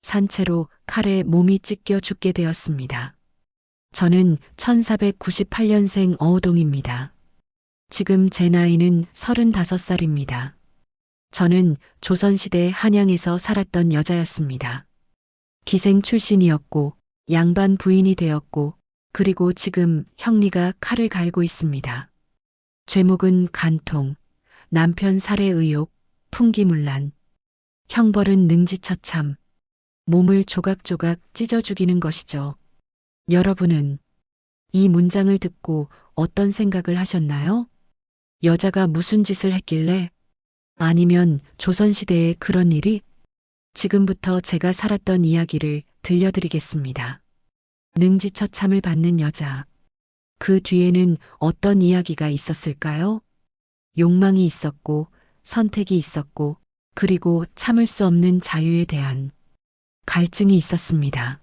산채로 칼에 몸이 찢겨 죽게 되었습니다. 저는 1498년생 어우동입니다. 지금 제 나이는 35살입니다. 저는 조선시대 한양에서 살았던 여자였습니다. 기생 출신이었고 양반 부인이 되었고 그리고 지금 형리가 칼을 갈고 있습니다. 죄목은 간통, 남편 살해 의혹, 풍기문란, 형벌은 능지처참, 몸을 조각조각 찢어 죽이는 것이죠. 여러분은 이 문장을 듣고 어떤 생각을 하셨나요? 여자가 무슨 짓을 했길래? 아니면 조선시대에 그런 일이? 지금부터 제가 살았던 이야기를 들려드리겠습니다. 능지처참을 받는 여자. 그 뒤에는 어떤 이야기가 있었을까요? 욕망이 있었고, 선택이 있었고, 그리고 참을 수 없는 자유에 대한 갈증이 있었습니다.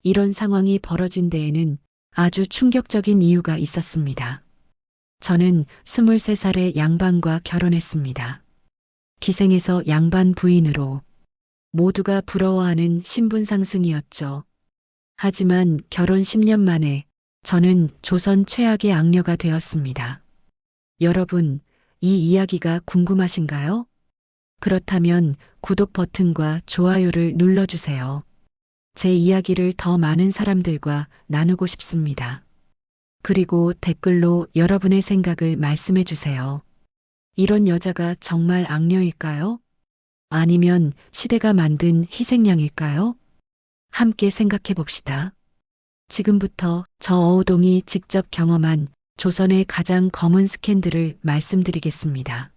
이런 상황이 벌어진 데에는 아주 충격적인 이유가 있었습니다. 저는 23살의 양반과 결혼했습니다. 기생에서 양반 부인으로 모두가 부러워하는 신분 상승이었죠. 하지만 결혼 10년 만에 저는 조선 최악의 악녀가 되었습니다. 여러분, 이 이야기가 궁금하신가요? 그렇다면 구독 버튼과 좋아요를 눌러주세요. 제 이야기를 더 많은 사람들과 나누고 싶습니다. 그리고 댓글로 여러분의 생각을 말씀해 주세요. 이런 여자가 정말 악녀일까요? 아니면 시대가 만든 희생양일까요? 함께 생각해 봅시다. 지금부터 저 어우동이 직접 경험한 조선의 가장 검은 스캔들을 말씀드리겠습니다.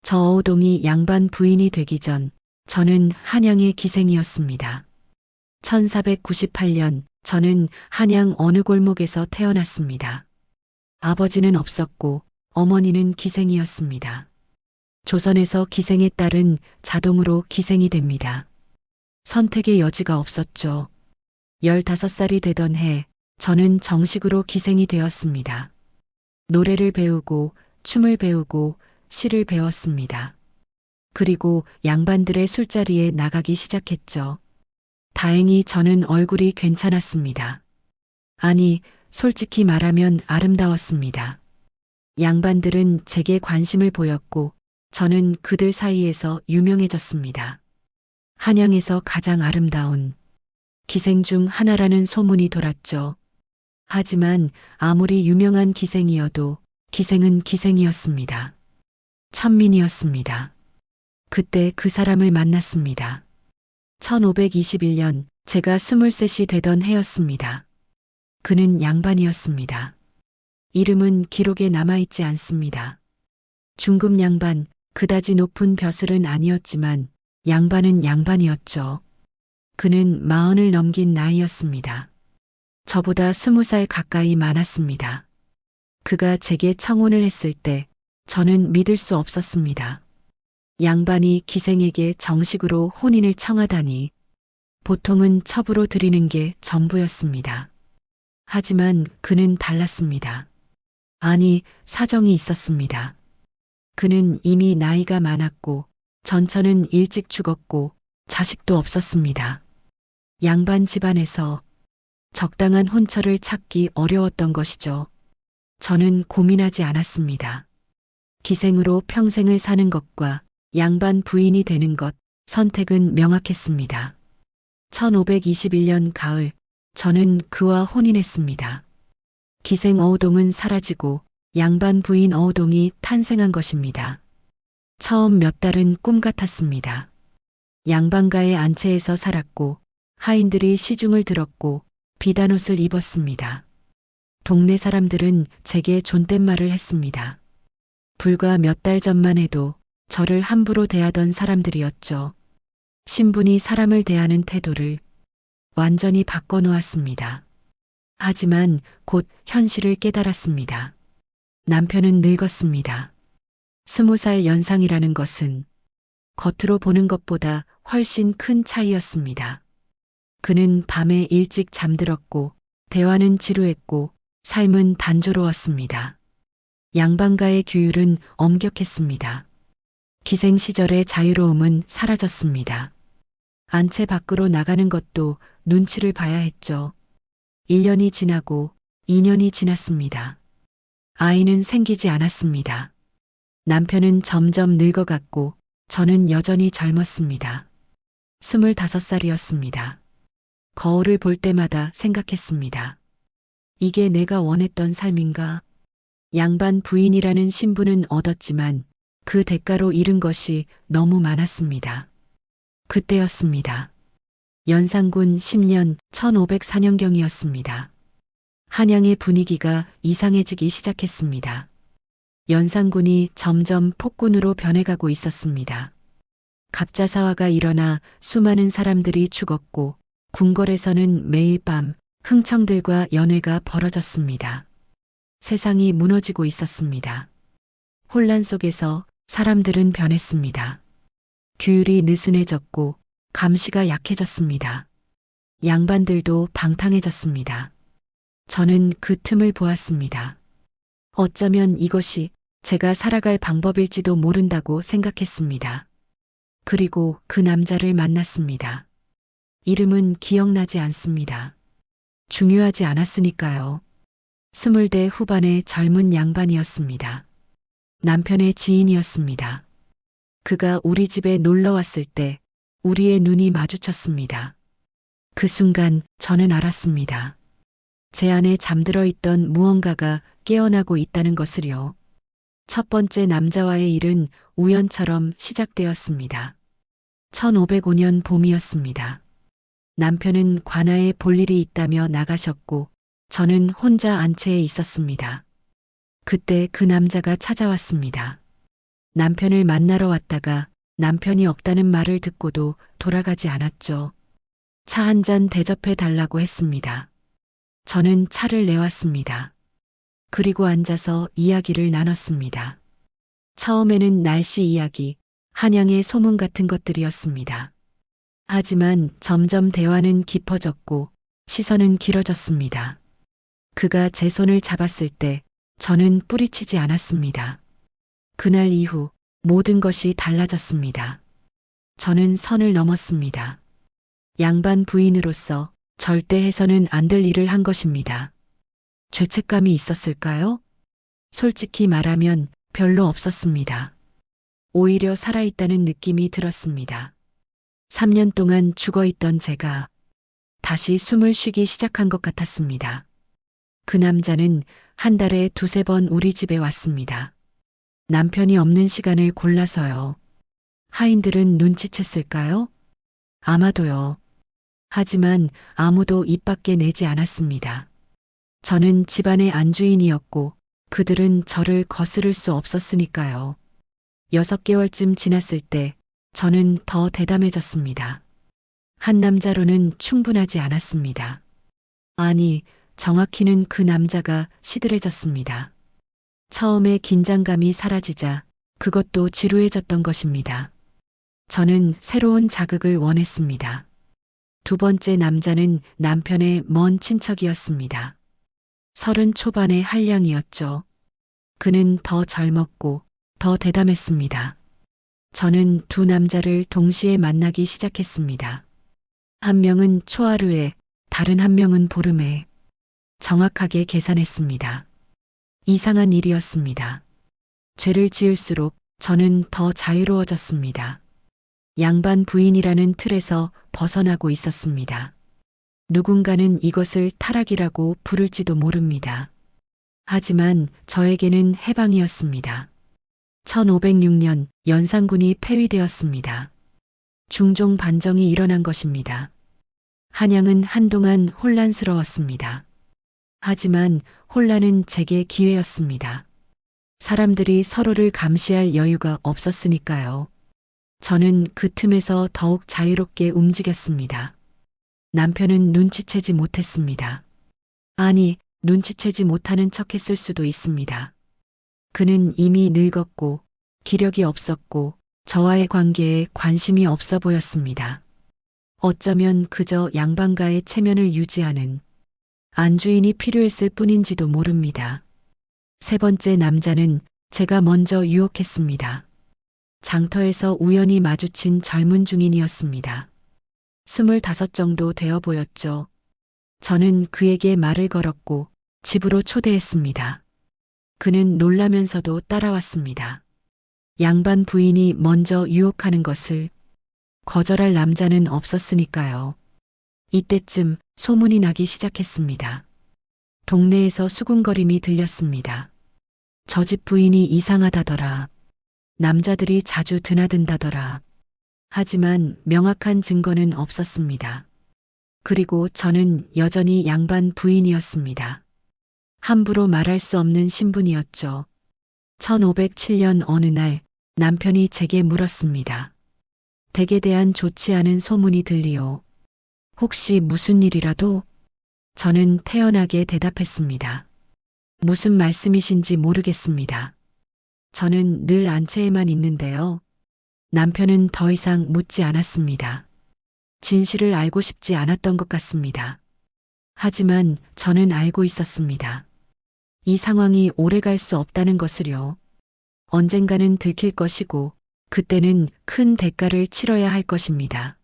저 어우동이 양반 부인이 되기 전 저는 한양의 기생이었습니다. 1498년 저는 한양 어느 골목에서 태어났습니다. 아버지는 없었고 어머니는 기생이었습니다. 조선에서 기생의 딸은 자동으로 기생이 됩니다. 선택의 여지가 없었죠. 15살이 되던 해 저는 정식으로 기생이 되었습니다. 노래를 배우고 춤을 배우고 시를 배웠습니다. 그리고 양반들의 술자리에 나가기 시작했죠. 다행히 저는 얼굴이 괜찮았습니다. 아니, 솔직히 말하면 아름다웠습니다. 양반들은 제게 관심을 보였고 저는 그들 사이에서 유명해졌습니다. 한양에서 가장 아름다운 기생 중 하나라는 소문이 돌았죠. 하지만 아무리 유명한 기생이어도 기생은 기생이었습니다. 천민이었습니다. 그때 그 사람을 만났습니다. 1521년 제가 23이 되던 해였습니다. 그는 양반이었습니다. 이름은 기록에 남아있지 않습니다. 중급 양반, 그다지 높은 벼슬은 아니었지만 양반은 양반이었죠. 그는 40을 넘긴 나이였습니다. 저보다 20살 가까이 많았습니다. 그가 제게 청혼을 했을 때 저는 믿을 수 없었습니다. 양반이 기생에게 정식으로 혼인을 청하다니 보통은 첩으로 드리는 게 전부였습니다. 하지만 그는 달랐습니다. 아니, 사정이 있었습니다. 그는 이미 나이가 많았고 전처는 일찍 죽었고 자식도 없었습니다. 양반 집안에서 적당한 혼처를 찾기 어려웠던 것이죠. 저는 고민하지 않았습니다. 기생으로 평생을 사는 것과 양반 부인이 되는 것, 선택은 명확했습니다. 1521년 가을, 저는 그와 혼인했습니다. 기생 어우동은 사라지고 양반 부인 어우동이 탄생한 것입니다. 처음 몇 달은 꿈 같았습니다. 양반가의 안채에서 살았고 하인들이 시중을 들었고 비단옷을 입었습니다. 동네 사람들은 제게 존댓말을 했습니다. 불과 몇 달 전만 해도 저를 함부로 대하던 사람들이었죠. 신분이 사람을 대하는 태도를 완전히 바꿔놓았습니다. 하지만 곧 현실을 깨달았습니다. 남편은 늙었습니다. 20살 연상이라는 것은 겉으로 보는 것보다 훨씬 큰 차이였습니다. 그는 밤에 일찍 잠들었고 대화는 지루했고 삶은 단조로웠습니다. 양반가의 규율은 엄격했습니다. 기생 시절의 자유로움은 사라졌습니다. 안채 밖으로 나가는 것도 눈치를 봐야 했죠. 1년이 지나고 2년이 지났습니다. 아이는 생기지 않았습니다. 남편은 점점 늙어갔고 저는 여전히 젊었습니다. 25살이었습니다. 거울을 볼 때마다 생각했습니다. 이게 내가 원했던 삶인가? 양반 부인이라는 신분은 얻었지만 그 대가로 잃은 것이 너무 많았습니다. 그때였습니다. 연산군 10년 1504년경이었습니다. 한양의 분위기가 이상해지기 시작했습니다. 연산군이 점점 폭군으로 변해가고 있었습니다. 갑자사화가 일어나 수많은 사람들이 죽었고 궁궐에서는 매일 밤 흥청들과 연회가 벌어졌습니다. 세상이 무너지고 있었습니다. 혼란 속에서 사람들은 변했습니다. 규율이 느슨해졌고 감시가 약해졌습니다. 양반들도 방탕해졌습니다. 저는 그 틈을 보았습니다. 어쩌면 이것이 제가 살아갈 방법일지도 모른다고 생각했습니다. 그리고 그 남자를 만났습니다. 이름은 기억나지 않습니다. 중요하지 않았으니까요. 20대 후반의 젊은 양반이었습니다. 남편의 지인이었습니다. 그가 우리 집에 놀러 왔을 때 우리의 눈이 마주쳤습니다. 그 순간 저는 알았습니다. 제 안에 잠들어 있던 무언가가 깨어나고 있다는 것을요. 첫 번째 남자와의 일은 우연처럼 시작되었습니다. 1505년 봄이었습니다. 남편은 관아에 볼 일이 있다며 나가셨고 저는 혼자 안채에 있었습니다. 그때 그 남자가 찾아왔습니다. 남편을 만나러 왔다가 남편이 없다는 말을 듣고도 돌아가지 않았죠. 차 한 잔 대접해 달라고 했습니다. 저는 차를 내왔습니다. 그리고 앉아서 이야기를 나눴습니다. 처음에는 날씨 이야기, 한양의 소문 같은 것들이었습니다. 하지만 점점 대화는 깊어졌고 시선은 길어졌습니다. 그가 제 손을 잡았을 때 저는 뿌리치지 않았습니다. 그날 이후 모든 것이 달라졌습니다. 저는 선을 넘었습니다. 양반 부인으로서 절대 해서는 안 될 일을 한 것입니다. 죄책감이 있었을까요? 솔직히 말하면 별로 없었습니다. 오히려 살아있다는 느낌이 들었습니다. 3년 동안 죽어있던 제가 다시 숨을 쉬기 시작한 것 같았습니다. 그 남자는 한 달에 2~3번 우리 집에 왔습니다. 남편이 없는 시간을 골라서요. 하인들은 눈치챘을까요? 아마도요. 하지만 아무도 입 밖에 내지 않았습니다. 저는 집안의 안주인이었고 그들은 저를 거스를 수 없었으니까요. 6개월쯤 지났을 때 저는 더 대담해졌습니다. 한 남자로는 충분하지 않았습니다. 아니, 정확히는 그 남자가 시들해졌습니다. 처음에 긴장감이 사라지자 그것도 지루해졌던 것입니다. 저는 새로운 자극을 원했습니다. 두 번째 남자는 남편의 먼 친척이었습니다. 30 초반의 한량이었죠. 그는 더 젊었고 더 대담했습니다. 저는 두 남자를 동시에 만나기 시작했습니다. 한 명은 초하루에, 다른 한 명은 보름에. 정확하게 계산했습니다. 이상한 일이었습니다. 죄를 지을수록 저는 더 자유로워졌습니다. 양반 부인이라는 틀에서 벗어나고 있었습니다. 누군가는 이것을 타락이라고 부를지도 모릅니다. 하지만 저에게는 해방이었습니다. 1506년 연산군이 폐위되었습니다. 중종 반정이 일어난 것입니다. 한양은 한동안 혼란스러웠습니다. 하지만 혼란은 제게 기회였습니다. 사람들이 서로를 감시할 여유가 없었으니까요. 저는 그 틈에서 더욱 자유롭게 움직였습니다. 남편은 눈치채지 못했습니다. 아니, 눈치채지 못하는 척했을 수도 있습니다. 그는 이미 늙었고 기력이 없었고 저와의 관계에 관심이 없어 보였습니다. 어쩌면 그저 양반가의 체면을 유지하는 안주인이 필요했을 뿐인지도 모릅니다. 세 번째 남자는 제가 먼저 유혹했습니다. 장터에서 우연히 마주친 젊은 중인이었습니다. 25 정도 되어 보였죠. 저는 그에게 말을 걸었고 집으로 초대했습니다. 그는 놀라면서도 따라왔습니다. 양반 부인이 먼저 유혹하는 것을 거절할 남자는 없었으니까요. 이때쯤 소문이 나기 시작했습니다. 동네에서 수군거림이 들렸습니다. 저 집 부인이 이상하다더라. 남자들이 자주 드나든다더라. 하지만 명확한 증거는 없었습니다. 그리고 저는 여전히 양반 부인이었습니다. 함부로 말할 수 없는 신분이었죠. 1507년 어느 날 남편이 제게 물었습니다. 댁에 대한 좋지 않은 소문이 들리오. 혹시 무슨 일이라도? 저는 태연하게 대답했습니다. 무슨 말씀이신지 모르겠습니다. 저는 늘 안채에만 있는데요. 남편은 더 이상 묻지 않았습니다. 진실을 알고 싶지 않았던 것 같습니다. 하지만 저는 알고 있었습니다. 이 상황이 오래 갈 수 없다는 것을요. 언젠가는 들킬 것이고 그때는 큰 대가를 치러야 할 것입니다.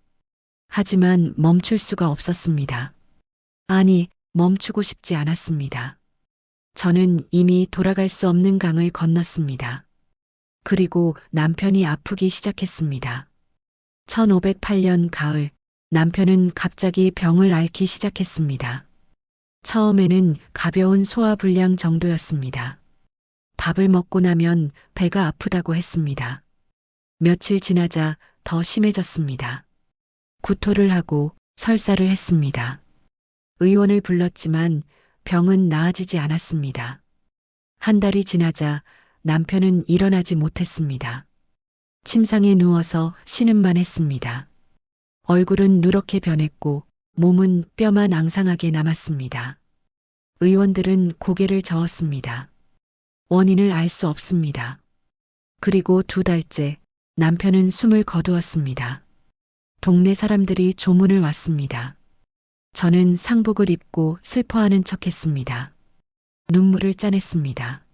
하지만 멈출 수가 없었습니다. 아니, 멈추고 싶지 않았습니다. 저는 이미 돌아갈 수 없는 강을 건넜습니다. 그리고 남편이 아프기 시작했습니다. 1508년 가을, 남편은 갑자기 병을 앓기 시작했습니다. 처음에는 가벼운 소화불량 정도였습니다. 밥을 먹고 나면 배가 아프다고 했습니다. 며칠 지나자 더 심해졌습니다. 구토를 하고 설사를 했습니다. 의원을 불렀지만 병은 나아지지 않았습니다. 한 달이 지나자 남편은 일어나지 못했습니다. 침상에 누워서 신음만 했습니다. 얼굴은 누렇게 변했고 몸은 뼈만 앙상하게 남았습니다. 의원들은 고개를 저었습니다. 원인을 알 수 없습니다. 그리고 2달째 남편은 숨을 거두었습니다. 동네 사람들이 조문을 왔습니다. 저는 상복을 입고 슬퍼하는 척했습니다. 눈물을 짜냈습니다.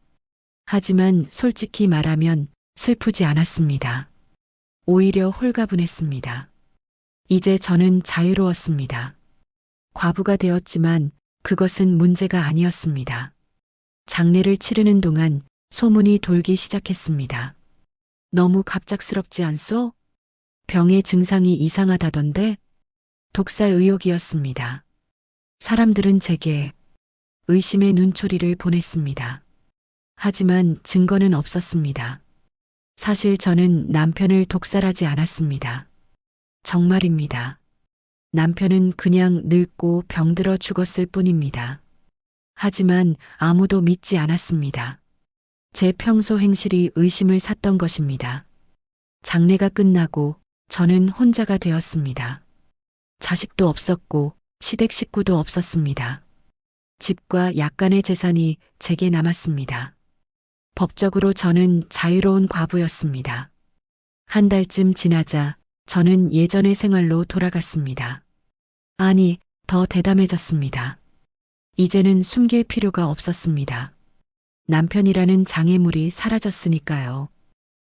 하지만 솔직히 말하면 슬프지 않았습니다. 오히려 홀가분했습니다. 이제 저는 자유로웠습니다. 과부가 되었지만 그것은 문제가 아니었습니다. 장례를 치르는 동안 소문이 돌기 시작했습니다. 너무 갑작스럽지 않소? 병의 증상이 이상하다던데? 독살 의혹이었습니다. 사람들은 제게 의심의 눈초리를 보냈습니다. 하지만 증거는 없었습니다. 사실 저는 남편을 독살하지 않았습니다. 정말입니다. 남편은 그냥 늙고 병들어 죽었을 뿐입니다. 하지만 아무도 믿지 않았습니다. 제 평소 행실이 의심을 샀던 것입니다. 장례가 끝나고 저는 혼자가 되었습니다. 자식도 없었고 시댁 식구도 없었습니다. 집과 약간의 재산이 제게 남았습니다. 법적으로 저는 자유로운 과부였습니다. 한 달쯤 지나자 저는 예전의 생활로 돌아갔습니다. 아니, 더 대담해졌습니다. 이제는 숨길 필요가 없었습니다. 남편이라는 장애물이 사라졌으니까요.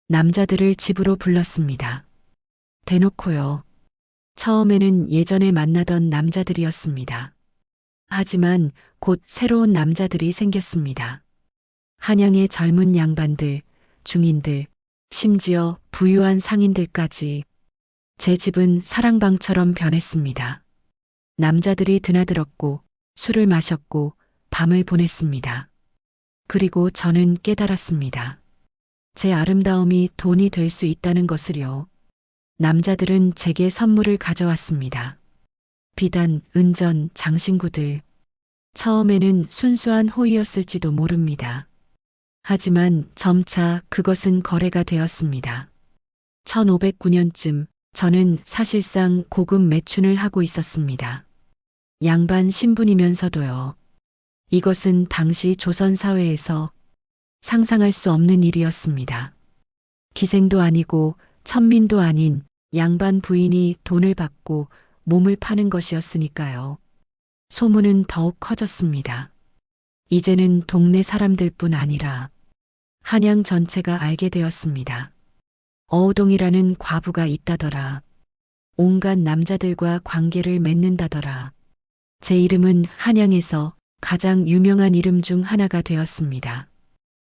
남자들을 집으로 불렀습니다. 대놓고요. 처음에는 예전에 만나던 남자들이었습니다. 하지만 곧 새로운 남자들이 생겼습니다. 한양의 젊은 양반들, 중인들, 심지어 부유한 상인들까지. 제 집은 사랑방처럼 변했습니다. 남자들이 드나들었고 술을 마셨고 밤을 보냈습니다. 그리고 저는 깨달았습니다. 제 아름다움이 돈이 될 수 있다는 것을요. 남자들은 제게 선물을 가져왔습니다. 비단, 은전, 장신구들. 처음에는 순수한 호의였을지도 모릅니다. 하지만 점차 그것은 거래가 되었습니다. 1509년쯤 저는 사실상 고급 매춘을 하고 있었습니다. 양반 신분이면서도요. 이것은 당시 조선 사회에서 상상할 수 없는 일이었습니다. 기생도 아니고 천민도 아닌 양반 부인이 돈을 받고 몸을 파는 것이었으니까요. 소문은 더욱 커졌습니다. 이제는 동네 사람들뿐 아니라 한양 전체가 알게 되었습니다. 어우동이라는 과부가 있다더라. 온갖 남자들과 관계를 맺는다더라. 제 이름은 한양에서 가장 유명한 이름 중 하나가 되었습니다.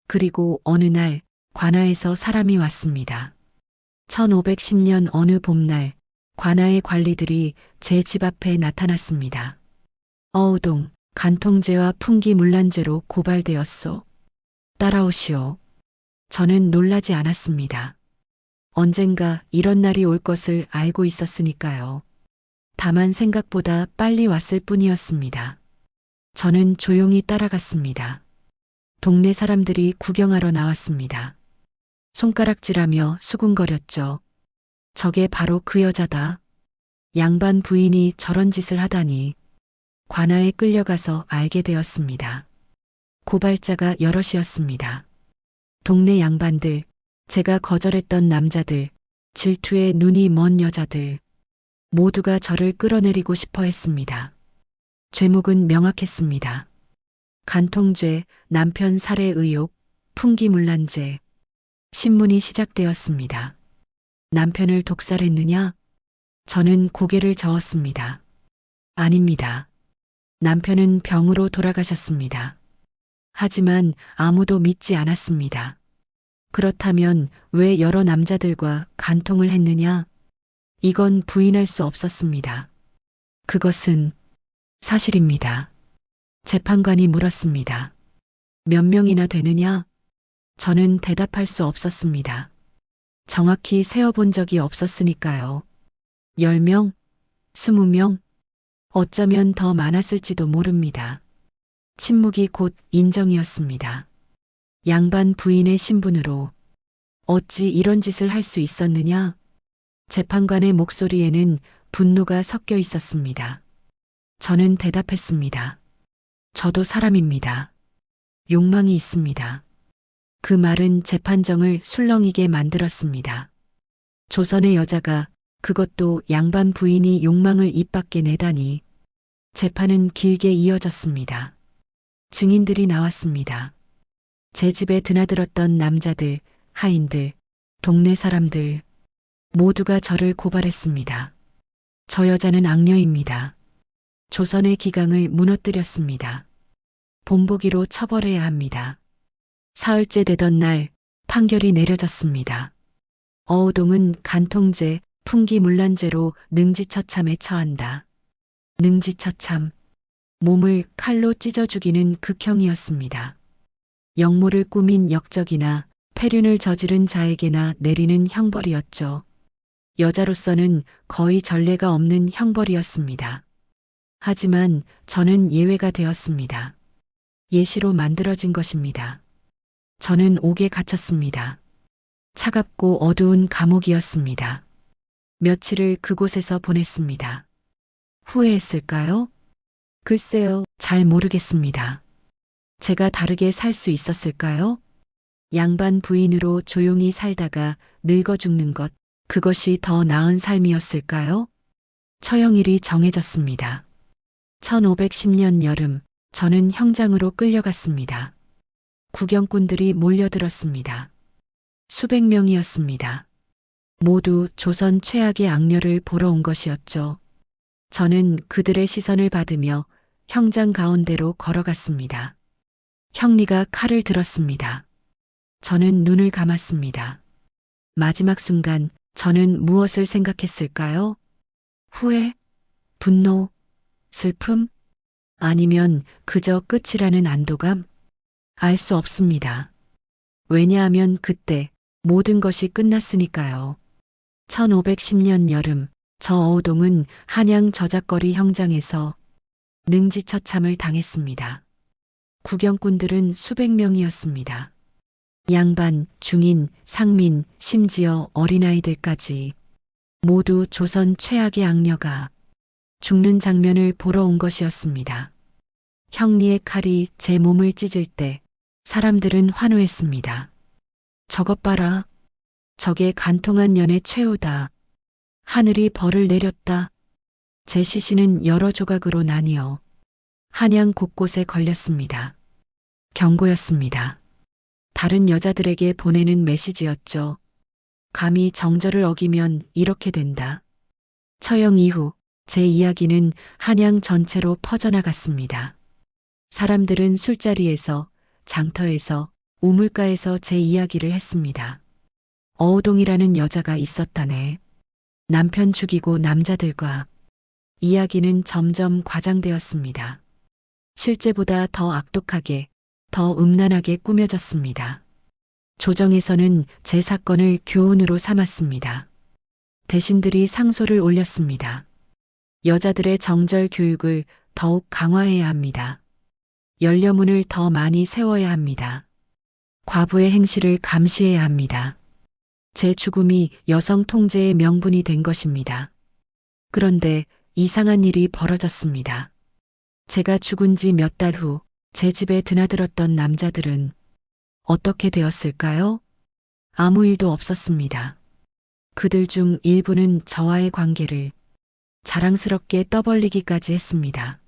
그리고 어느 날 관아에서 사람이 왔습니다. 1510년 어느 봄날 관아의 관리들이 제 집 앞에 나타났습니다. 어우동, 간통죄와 풍기문란죄로 고발되었소. 따라오시오. 저는 놀라지 않았습니다. 언젠가 이런 날이 올 것을 알고 있었으니까요. 다만 생각보다 빨리 왔을 뿐이었습니다. 저는 조용히 따라갔습니다. 동네 사람들이 구경하러 나왔습니다. 손가락질하며 수군거렸죠. 저게 바로 그 여자다. 양반 부인이 저런 짓을 하다니. 관아에 끌려가서 알게 되었습니다. 고발자가 여럿이었습니다. 동네 양반들, 제가 거절했던 남자들, 질투에 눈이 먼 여자들, 모두가 저를 끌어내리고 싶어 했습니다. 죄목은 명확했습니다. 간통죄, 남편 살해 의혹, 풍기문란죄. 신문이 시작되었습니다. 남편을 독살했느냐? 저는 고개를 저었습니다. 아닙니다. 남편은 병으로 돌아가셨습니다. 하지만 아무도 믿지 않았습니다. 그렇다면 왜 여러 남자들과 간통을 했느냐? 이건 부인할 수 없었습니다. 그것은 사실입니다. 재판관이 물었습니다. 몇 명이나 되느냐? 저는 대답할 수 없었습니다. 정확히 세어본 적이 없었으니까요. 10명? 20명? 어쩌면 더 많았을지도 모릅니다. 침묵이 곧 인정이었습니다. 양반 부인의 신분으로 어찌 이런 짓을 할 수 있었느냐? 재판관의 목소리에는 분노가 섞여 있었습니다. 저는 대답했습니다. 저도 사람입니다. 욕망이 있습니다. 그 말은 재판정을 술렁이게 만들었습니다. 조선의 여자가, 그것도 양반 부인이 욕망을 입 밖에 내다니. 재판은 길게 이어졌습니다. 증인들이 나왔습니다. 제 집에 드나들었던 남자들, 하인들, 동네 사람들, 모두가 저를 고발했습니다. 저 여자는 악녀입니다. 조선의 기강을 무너뜨렸습니다. 본보기로 처벌해야 합니다. 사흘째 되던 날 판결이 내려졌습니다. 어우동은 간통죄, 풍기문란죄로 능지처참에 처한다. 능지처참, 몸을 칼로 찢어 죽이는 극형이었습니다. 역모를 꾸민 역적이나 폐륜을 저지른 자에게나 내리는 형벌이었죠. 여자로서는 거의 전례가 없는 형벌이었습니다. 하지만 저는 예외가 되었습니다. 예시로 만들어진 것입니다. 저는 옥에 갇혔습니다. 차갑고 어두운 감옥이었습니다. 며칠을 그곳에서 보냈습니다. 후회했을까요? 글쎄요, 잘 모르겠습니다. 제가 다르게 살 수 있었을까요? 양반 부인으로 조용히 살다가 늙어 죽는 것, 그것이 더 나은 삶이었을까요? 처형일이 정해졌습니다. 1510년 여름, 저는 형장으로 끌려갔습니다. 구경꾼들이 몰려들었습니다. 수백 명이었습니다. 모두 조선 최악의 악녀를 보러 온 것이었죠. 저는 그들의 시선을 받으며 형장 가운데로 걸어갔습니다. 형리가 칼을 들었습니다. 저는 눈을 감았습니다. 마지막 순간 저는 무엇을 생각했을까요? 후회? 분노? 슬픔? 아니면 그저 끝이라는 안도감? 알 수 없습니다. 왜냐하면 그때 모든 것이 끝났으니까요. 1510년 여름, 저 어우동은 한양 저작거리 형장에서 능지처참을 당했습니다. 구경꾼들은 수백 명이었습니다. 양반, 중인, 상민, 심지어 어린아이들까지 모두 조선 최악의 악녀가 죽는 장면을 보러 온 것이었습니다. 형리의 칼이 제 몸을 찢을 때 사람들은 환호했습니다. 저것 봐라. 저게 간통한 년의 최후다. 하늘이 벌을 내렸다. 제 시신은 여러 조각으로 나뉘어 한양 곳곳에 걸렸습니다. 경고였습니다. 다른 여자들에게 보내는 메시지였죠. 감히 정절을 어기면 이렇게 된다. 처형 이후 제 이야기는 한양 전체로 퍼져나갔습니다. 사람들은 술자리에서, 장터에서, 우물가에서 제 이야기를 했습니다. 어우동이라는 여자가 있었다네. 남편 죽이고 남자들과. 이야기는 점점 과장되었습니다. 실제보다 더 악독하게, 더 음란하게 꾸며졌습니다. 조정에서는 제 사건을 교훈으로 삼았습니다. 대신들이 상소를 올렸습니다. 여자들의 정절 교육을 더욱 강화해야 합니다. 연려문을 더 많이 세워야 합니다. 과부의 행실을 감시해야 합니다. 제 죽음이 여성 통제의 명분이 된 것입니다. 그런데 이상한 일이 벌어졌습니다. 제가 죽은 지 몇 달 후 제 집에 드나들었던 남자들은 어떻게 되었을까요? 아무 일도 없었습니다. 그들 중 일부는 저와의 관계를 자랑스럽게 떠벌리기까지 했습니다.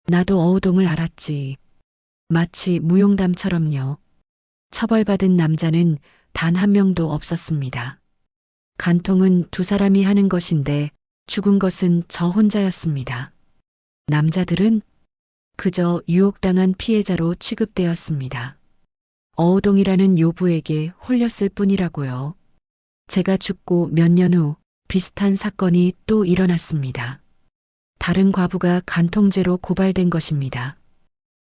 나도 어우동을 알았지. 마치 무용담처럼요. 처벌받은 남자는 단 한 명도 없었습니다. 간통은 두 사람이 하는 것인데 죽은 것은 저 혼자였습니다. 남자들은 그저 유혹당한 피해자로 취급되었습니다. 어우동이라는 요부에게 홀렸을 뿐이라고요. 제가 죽고 몇 년 후 비슷한 사건이 또 일어났습니다. 다른 과부가 간통죄로 고발된 것입니다.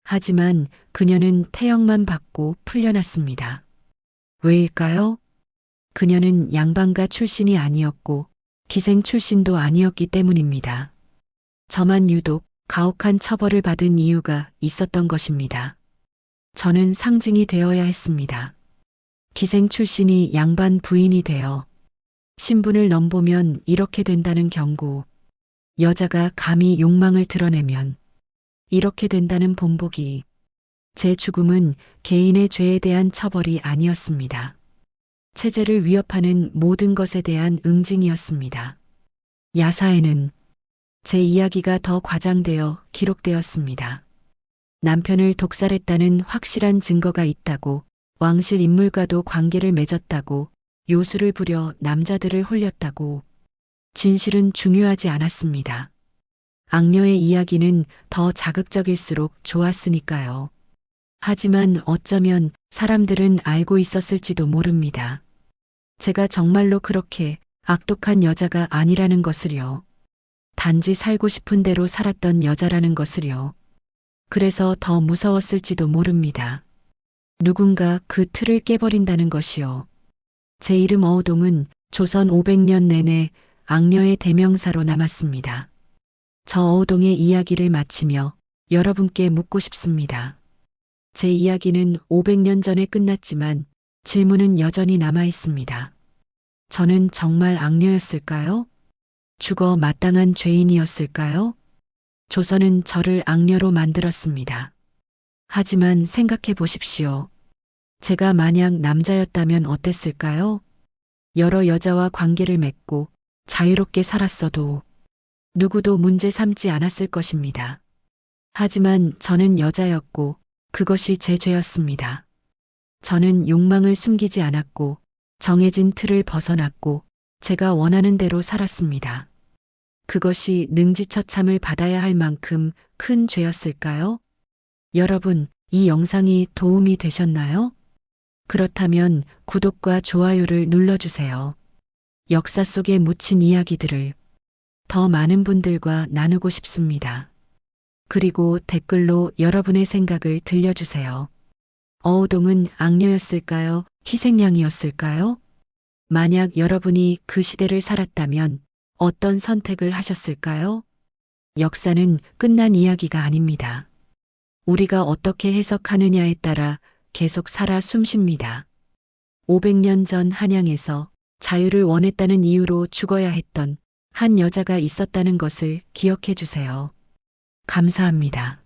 하지만 그녀는 태형만 받고 풀려났습니다. 왜일까요? 그녀는 양반가 출신이 아니었고 기생 출신도 아니었기 때문입니다. 저만 유독 가혹한 처벌을 받은 이유가 있었던 것입니다. 저는 상징이 되어야 했습니다. 기생 출신이 양반 부인이 되어 신분을 넘보면 이렇게 된다는 경고, 여자가 감히 욕망을 드러내면 이렇게 된다는 본보기. 제 죽음은 개인의 죄에 대한 처벌이 아니었습니다. 체제를 위협하는 모든 것에 대한 응징이었습니다. 야사에는 제 이야기가 더 과장되어 기록되었습니다. 남편을 독살했다는 확실한 증거가 있다고, 왕실 인물과도 관계를 맺었다고, 요술을 부려 남자들을 홀렸다고. 진실은 중요하지 않았습니다. 악녀의 이야기는 더 자극적일수록 좋았으니까요. 하지만 어쩌면 사람들은 알고 있었을지도 모릅니다. 제가 정말로 그렇게 악독한 여자가 아니라는 것을요. 단지 살고 싶은 대로 살았던 여자라는 것을요. 그래서 더 무서웠을지도 모릅니다. 누군가 그 틀을 깨버린다는 것이요. 제 이름 어우동은 조선 500년 내내 악녀의 대명사로 남았습니다. 저 어우동의 이야기를 마치며 여러분께 묻고 싶습니다. 제 이야기는 500년 전에 끝났지만 질문은 여전히 남아 있습니다. 저는 정말 악녀였을까요? 죽어 마땅한 죄인이었을까요? 조선은 저를 악녀로 만들었습니다. 하지만 생각해 보십시오. 제가 만약 남자였다면 어땠을까요? 여러 여자와 관계를 맺고 자유롭게 살았어도 누구도 문제 삼지 않았을 것입니다. 하지만 저는 여자였고 그것이 제 죄였습니다. 저는 욕망을 숨기지 않았고 정해진 틀을 벗어났고 제가 원하는 대로 살았습니다. 그것이 능지처참을 받아야 할 만큼 큰 죄였을까요? 여러분, 이 영상이 도움이 되셨나요? 그렇다면 구독과 좋아요를 눌러주세요. 역사 속에 묻힌 이야기들을 더 많은 분들과 나누고 싶습니다. 그리고 댓글로 여러분의 생각을 들려주세요. 어우동은 악녀였을까요? 희생양이었을까요? 만약 여러분이 그 시대를 살았다면 어떤 선택을 하셨을까요? 역사는 끝난 이야기가 아닙니다. 우리가 어떻게 해석하느냐에 따라 계속 살아 숨쉽니다. 500년 전 한양에서 자유를 원했다는 이유로 죽어야 했던 한 여자가 있었다는 것을 기억해 주세요. 감사합니다.